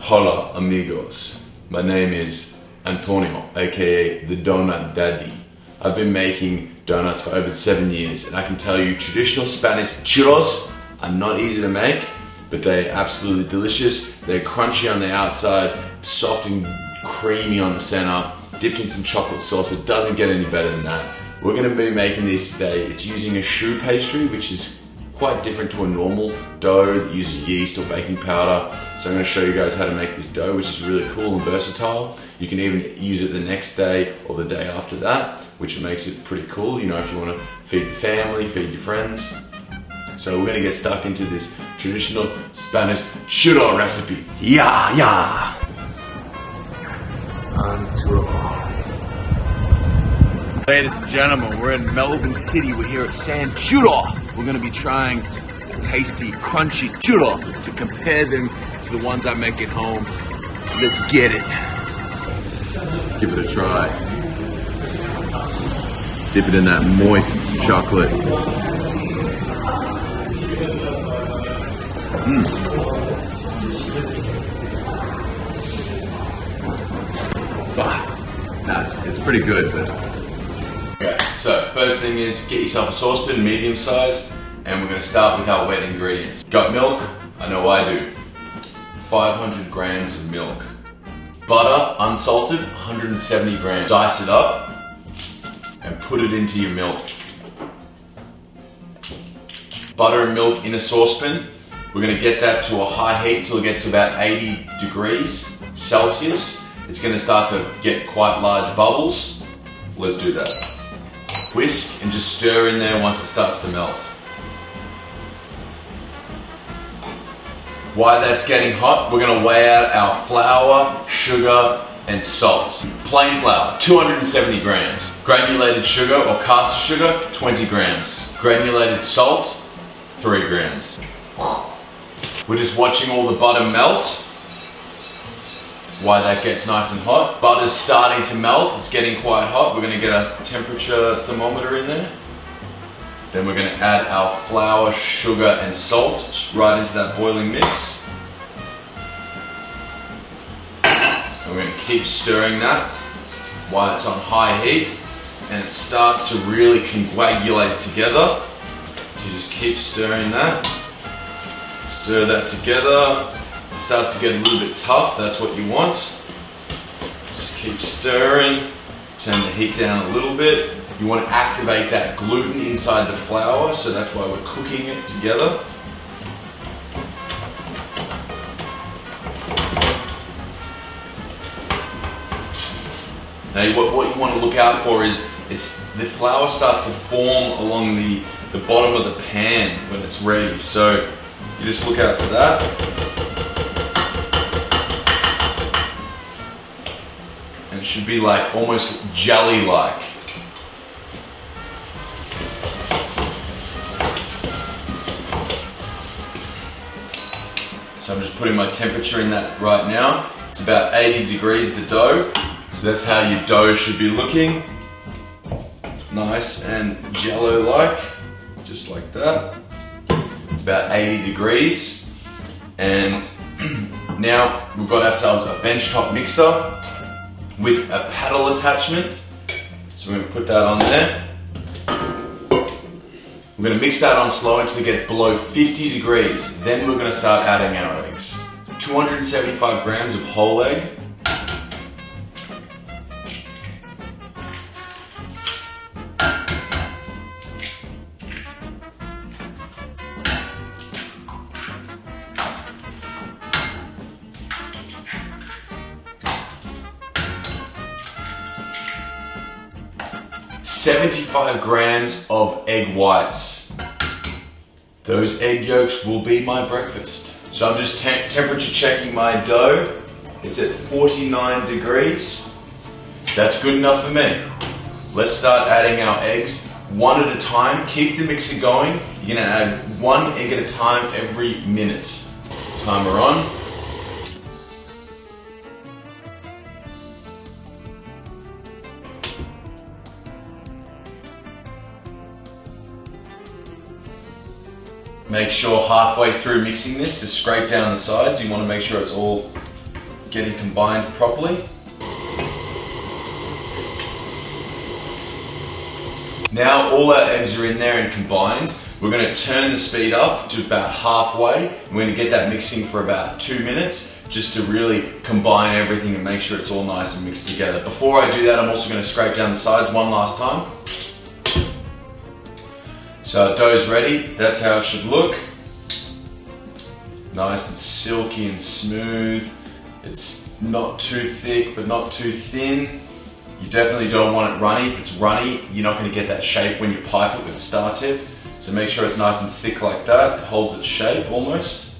Hola amigos, my name is Antonio, aka the Donut Daddy. I've been making donuts for over 7 years, and I can tell you traditional Spanish churros are not easy to make, but they're absolutely delicious. They're crunchy on the outside, soft and creamy on the center, dipped in some chocolate sauce. It doesn't get any better than that. We're gonna be making this today. It's using a choux pastry, which is quite different to a normal dough that uses yeast or baking powder. So I'm going to show you guys how to make this dough, which is really cool and versatile. You can even use it the next day or the day after that, which makes it pretty cool, you know, if you want to feed the family, feed your friends. So we're going to get stuck into this traditional Spanish churro recipe. Yeah! San Churro. Ladies and gentlemen, we're in Melbourne City. We're here at San Churro. We're going to be trying a tasty, crunchy churro to compare them to the ones I make at home. Let's get it. Give it a try. Dip it in that moist chocolate. It's pretty good, but... Okay, so first thing is get yourself a saucepan, medium sized, and we're going to start with our wet ingredients. Got milk? I know I do. 500 grams of milk. Butter, unsalted, 170 grams. Dice it up and put it into your milk. Butter and milk in a saucepan. We're going to get that to a high heat till it gets to about 80 degrees Celsius. It's going to start to get quite large bubbles. Let's do that. Whisk and just stir in there once it starts to melt. While that's getting hot, we're going to weigh out our flour, sugar, and salt. Plain flour, 270 grams. Granulated sugar or caster sugar, 20 grams. Granulated salt, 3 grams. We're just watching all the butter melt. While that gets nice and hot. Butter's starting to melt, it's getting quite hot. We're gonna get a temperature thermometer in there. Then we're gonna add our flour, sugar, and salt right into that boiling mix. And we're gonna keep stirring that while it's on high heat and it starts to really coagulate together. So you just keep stirring that. Stir that together. It starts to get a little bit tough, that's what you want. Just keep stirring, turn the heat down a little bit. You want to activate that gluten inside the flour, so that's why we're cooking it together. Now what you want to look out for is the flour starts to form along the bottom of the pan when it's ready. So you just look out for that. It should be like almost jelly-like. So I'm just putting my temperature in that right now. It's about 80 degrees, the dough. So that's how your dough should be looking. Nice and jello-like, just like that. It's about 80 degrees. And now we've got ourselves a benchtop mixer with a paddle attachment. So we're going to put that on there. We're going to mix that on slow until it gets below 50 degrees. Then we're going to start adding our eggs. 275 grams of whole egg. $75 grams of egg whites. Those egg yolks will be my breakfast. So I'm just temperature checking my dough. It's at 49 degrees. That's good enough for me. Let's start adding our eggs one at a time. Keep the mixer going. You're gonna add 1 egg at a time every minute. Timer on. Make sure halfway through mixing this to scrape down the sides. You want to make sure it's all getting combined properly. Now all our eggs are in there and combined. We're going to turn the speed up to about halfway. We're going to get that mixing for about 2 minutes just to really combine everything and make sure it's all nice and mixed together. Before I do that, I'm also going to scrape down the sides one last time. So our dough's ready. That's how it should look. Nice and silky and smooth. It's not too thick but not too thin. You definitely don't want it runny. If it's runny, you're not going to get that shape when you pipe it with a star tip. So make sure it's nice and thick like that. It holds its shape almost.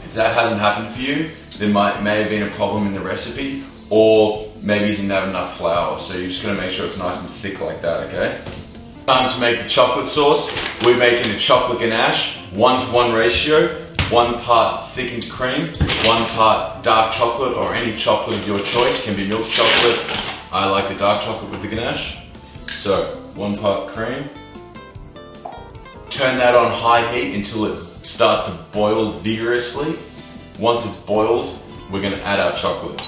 If that hasn't happened for you, there may have been a problem in the recipe, or maybe you didn't have enough flour. So you're just going to make sure it's nice and thick like that, okay? Time to make the chocolate sauce. We're making a chocolate ganache, 1:1 ratio. 1 part thickened cream, 1 part dark chocolate, or any chocolate of your choice. Can be milk chocolate. I like the dark chocolate with the ganache. So 1 part cream. Turn that on high heat until it starts to boil vigorously. Once it's boiled, we're going to add our chocolate.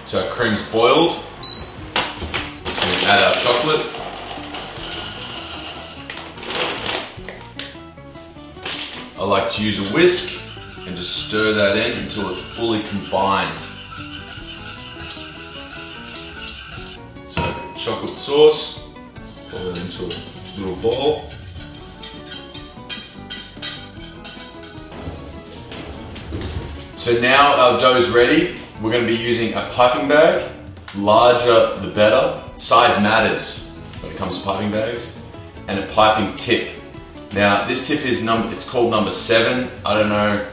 So our cream's boiled. So we add our chocolate. I like to use a whisk and just stir that in until it's fully combined. So chocolate sauce, pour that into a little bowl. So now our dough is ready. We're going to be using a piping bag. Larger the better. Size matters when it comes to piping bags. And a piping tip. Now this tip is it's called number 7. I don't know,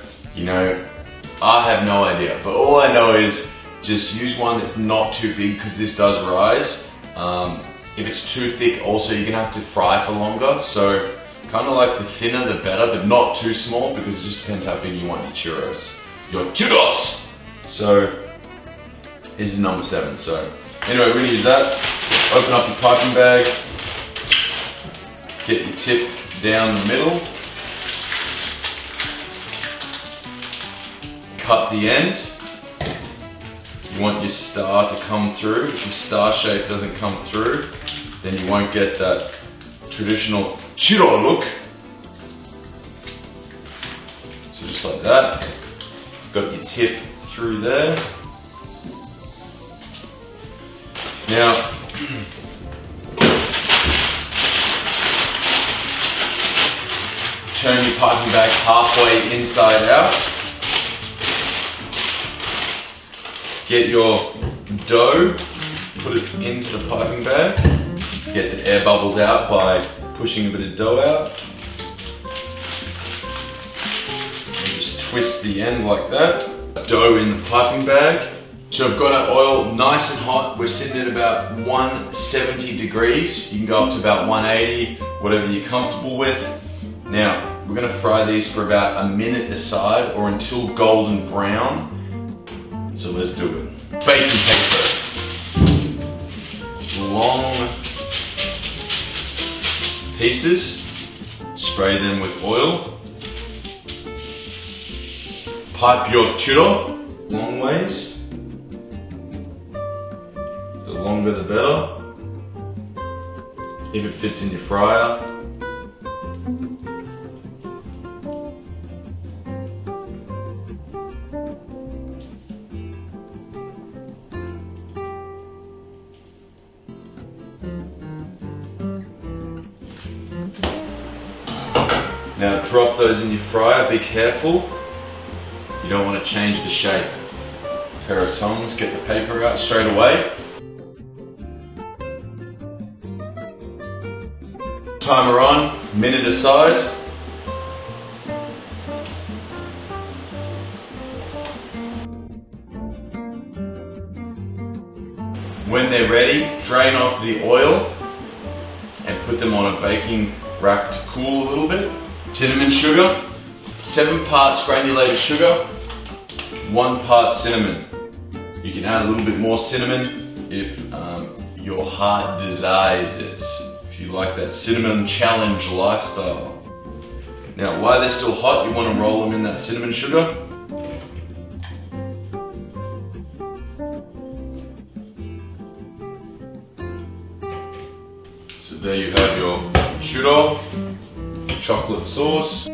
I have no idea. But all I know is just use one that's not too big because this does rise. If it's too thick also you're gonna have to fry for longer. So kind of like the thinner the better, but not too small because it just depends how big you want your churros. Your churros! So this is number 7. So anyway, we're gonna use that. Open up your piping bag. Get your tip down the middle. Cut the end. You want your star to come through. If your star shape doesn't come through, then you won't get that traditional churro look. So just like that. Got your tip through there. Now, turn your piping bag halfway inside out. Get your dough, put it into the piping bag. Get the air bubbles out by pushing a bit of dough out. Twist the end like that. Dough in the piping bag. So I've got our oil nice and hot. We're sitting at about 170 degrees. You can go up to about 180, whatever you're comfortable with. Now, we're gonna fry these for about a minute aside or until golden brown. So let's do it. Baking paper. Long pieces. Spray them with oil. Pipe your churro long ways. The longer the better. If it fits in your fryer. Now drop those in your fryer, be careful. You don't want to change the shape. Pair of tongs, get the paper out straight away. Timer on, minute aside. When they're ready, drain off the oil and put them on a baking rack to cool a little bit. Cinnamon sugar, 7 parts granulated sugar, 1 part cinnamon. You can add a little bit more cinnamon if your heart desires it. If you like that cinnamon challenge lifestyle. Now, while they're still hot, you want to roll them in that cinnamon sugar. So there you have your churro, chocolate sauce.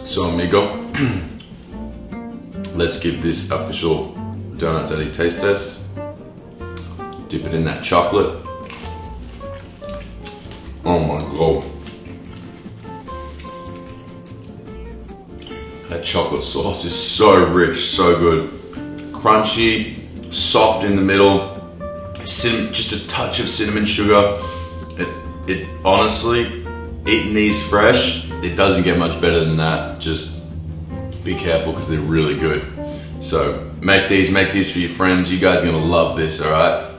So amigo, let's give this official Donut Daddy taste test. Dip it in that chocolate. Oh my god. That chocolate sauce is so rich, so good. Crunchy, soft in the middle, just a touch of cinnamon sugar. It honestly, eating these fresh, it doesn't get much better than that. Just be careful because they're really good. So make these for your friends. You guys are gonna love this, all right?